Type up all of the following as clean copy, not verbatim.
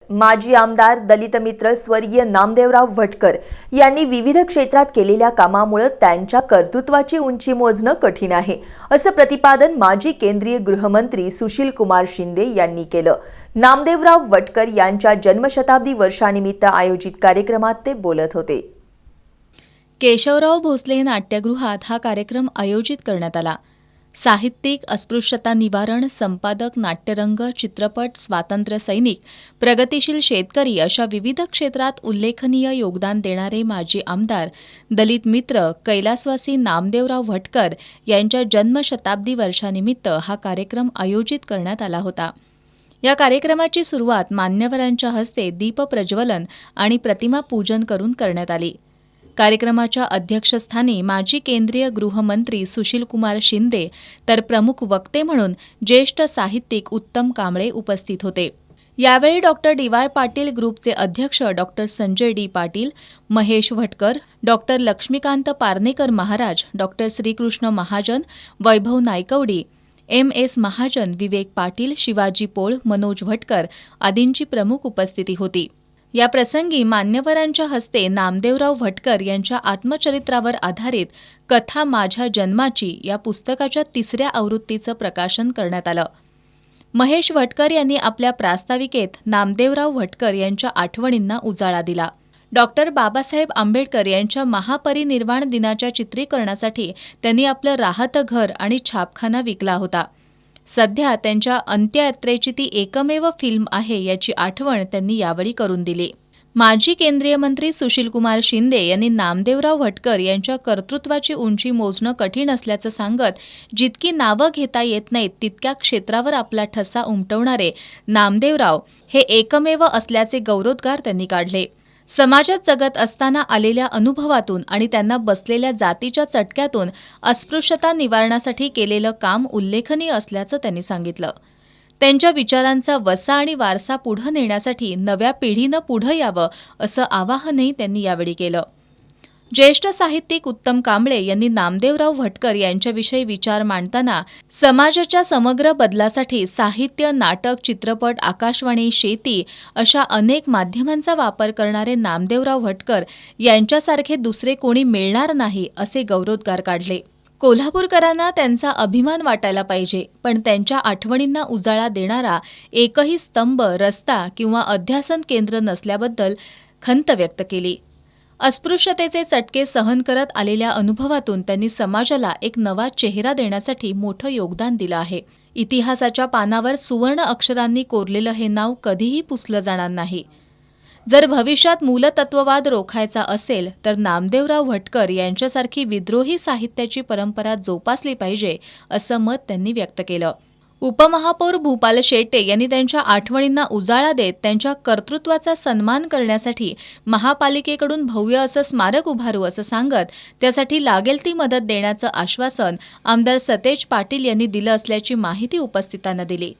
माजी आमदार दलित मित्र स्वर्गीय नामदेवराव भटकर यांनी विविध क्षेत्रात केलेल्या कामामुळे त्यांच्या कर्तृत्वाची उंची मोजणं कठीण आहे, असं प्रतिपादन माजी केंद्रीय गृहमंत्री सुशील कुमार शिंदे यांनी केलं। नामदेवराव भटकर यांच्या जन्मशताब्दी वर्षानिमित्त आयोजित कार्यक्रमात ते बोलत होते। केशवराव भोसले नाट्यगृहात हा कार्यक्रम आयोजित करण्यात आला। साहित्यिक, अस्पृश्यता निवारण, संपादक, नाट्यरंग, चित्रपट, स्वातंत्र्य सैनिक, प्रगतिशील शेतकरी अशा विविध क्षेत्रात उल्लेखनीय योगदान देणारे माजी आमदार, दलित मित्र, कैलासवासी नामदेवराव भटकर यांच्या जन्मशताब्दी वर्षानिमित्त हा कार्यक्रम आयोजित करण्यात आला होता। या कार्यक्रमाची सुरुवात मान्यवरांच्या हस्ते दीप प्रज्वलन आणि प्रतिमा पूजन करून करण्यात आली। कार्यक्रमाच्या अध्यक्षस्थानी माजी केंद्रीय गृहमंत्री सुशील कुमार शिंदे तर प्रमुख वक्ते म्हणून ज्येष्ठ साहित्यिक उत्तम कांबळे उपस्थित होते। यावेळी डॉक्टर डी.वाय. पाटील ग्रुपचे अध्यक्ष doctor Sanjay D. Patil, Mahesh Bhatkar, doctor Laxmikant Parnekar Maharaj, doctor Shrikrishna Mahajan, Vaibhav Naikwadi, M S. Mahajan, Vivek Patil, Shivaji Pol, Manoj Bhatkar आदींची प्रमुख उपस्थिती होती। या प्रसंगी मान्यवरांच्या हस्ते नामदेवराव भटकर यांच्या आत्मचरित्रावर आधारित कथा माझ्या जन्माची या पुस्तकाच्या 3ऱ्या आवृत्तीचं प्रकाशन करण्यात आलं। महेश भटकर यांनी आपल्या प्रास्ताविकेत नामदेवराव भटकर यांच्या आठवणींना उजाळा दिला। डॉक्टर बाबासाहेब आंबेडकर यांच्या महापरिनिर्वाण दिनाच्या चित्रीकरणासाठी त्यांनी आपलं राहतं घर आणि छापखाना विकला होता। सध्या त्यांच्या अंत्ययात्रेची ती एकमेव फिल्म आहे याची आठवण त्यांनी यावेळी करून दिली। माजी केंद्रीय मंत्री सुशील कुमार शिंदे यांनी नामदेवराव भटकर यांच्या कर्तृत्वाची उंची मोजणं कठीण असल्याचं सांगत, जितकी नावं घेता येत नाहीत तितक्या क्षेत्रावर आपला ठसा उमटवणारे नामदेवराव हे एकमेव असल्याचे गौरवोद्गार त्यांनी काढले। समाजात जगत असताना आलेल्या अनुभवातून आणि त्यांना बसलेल्या जातीच्या चटक्यातून अस्पृश्यता निवारणासाठी केलेलं काम उल्लेखनीय असल्याचं त्यांनी सांगितलं। त्यांच्या विचारांचा वसा आणि वारसा पुढे नेण्यासाठी नव्या पिढीनं पुढे यावं असं आवाहनही त्यांनी यावेळी केलं। ज्येष्ठ साहित्यिक उत्तम कांबळे यांनी नामदेवराव भटकर यांच्याविषयी विचार मांडताना समाजाच्या समग्र बदलासाठी साहित्य, नाटक, चित्रपट, आकाशवाणी, शेती अशा अनेक माध्यमांचा वापर करणारे नामदेवराव भटकर यांच्यासारखे दुसरे कोणी मिळणार नाही असे गौरवोद्गार काढले। कोल्हापूरकरांना त्यांचा अभिमान वाटायला पाहिजे, पण त्यांच्या आठवणींना उजाळा देणारा एकही स्तंभ, रस्ता किंवा अध्यासन केंद्र नसल्याबद्दल खंत व्यक्त केली। अस्पृश्यतेचे चटके सहन करत आलेल्या अनुभवातून त्यांनी समाजाला एक नवा चेहरा देण्यासाठी मोठं योगदान दिलं आहे। इतिहासाच्या पानावर सुवर्ण अक्षरांनी कोरलेलं हे नाव कधीही पुसलं जाणार नाही। जर भविष्यात मूलतत्ववाद रोखायचा असेल तर नामदेवराव भटकर यांच्यासारखी विद्रोही साहित्याची परंपरा जोपासली पाहिजे असं मत त्यांनी व्यक्त केलं। उपमहापौर भूपाल शेटे यांनी त्यांच्या आठवणींना उजाळा देत त्यांच्या कर्तृत्वाचा सन्मान करण्यासाठी महापालिकेकडून भव्य असं स्मारक उभारू असं सांगत त्यासाठी लागेल ती मदत देण्याचं आश्वासन आमदार सतेज पाटील यांनी दिलं असल्याची माहिती उपस्थितांना दिली।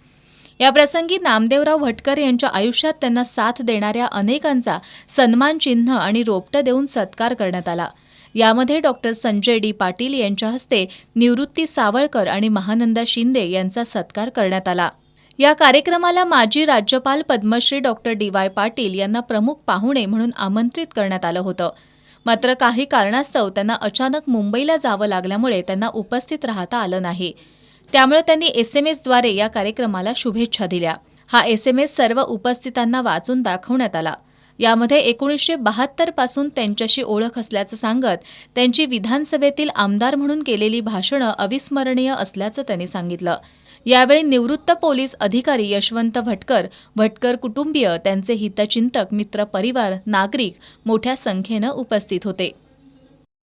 या प्रसंगी नामदेवराव भटकर यांच्या आयुष्यात त्यांना साथ देणाऱ्या अनेकांचा सन्मान चिन्ह आणि रोपटं देऊन सत्कार करण्यात आला। यामध्ये डॉक्टर संजय डी. पाटील यांच्या हस्ते निवृत्ती सावळकर आणि महानंदा शिंदे यांचा सत्कार करण्यात आला। या कार्यक्रमाला माजी राज्यपाल पद्मश्री डॉक्टर डी.वाय. पाटील यांना प्रमुख पाहुणे म्हणून आमंत्रित करण्यात आलं होतं। मात्र काही कारणास्तव त्यांना अचानक मुंबईला जावं लागल्यामुळे त्यांना उपस्थित राहता आलं नाही। त्यामुळे त्यांनी SMS-द्वारे या कार्यक्रमाला शुभेच्छा दिल्या। हा SMS सर्व उपस्थितांना वाचून दाखवण्यात आला। यामध्ये 1972 पासून त्यांच्याशी ओळख असल्याचं सांगत त्यांची विधानसभेतील आमदार म्हणून केलेली भाषणं अविस्मरणीय असल्याचं त्यांनी सांगितलं। यावेळी निवृत्त पोलीस अधिकारी यशवंत भटकर, भटकर कुटुंबीय, त्यांचे हितचिंतक, मित्र परिवार, नागरिक मोठ्या संख्येनं उपस्थित होते।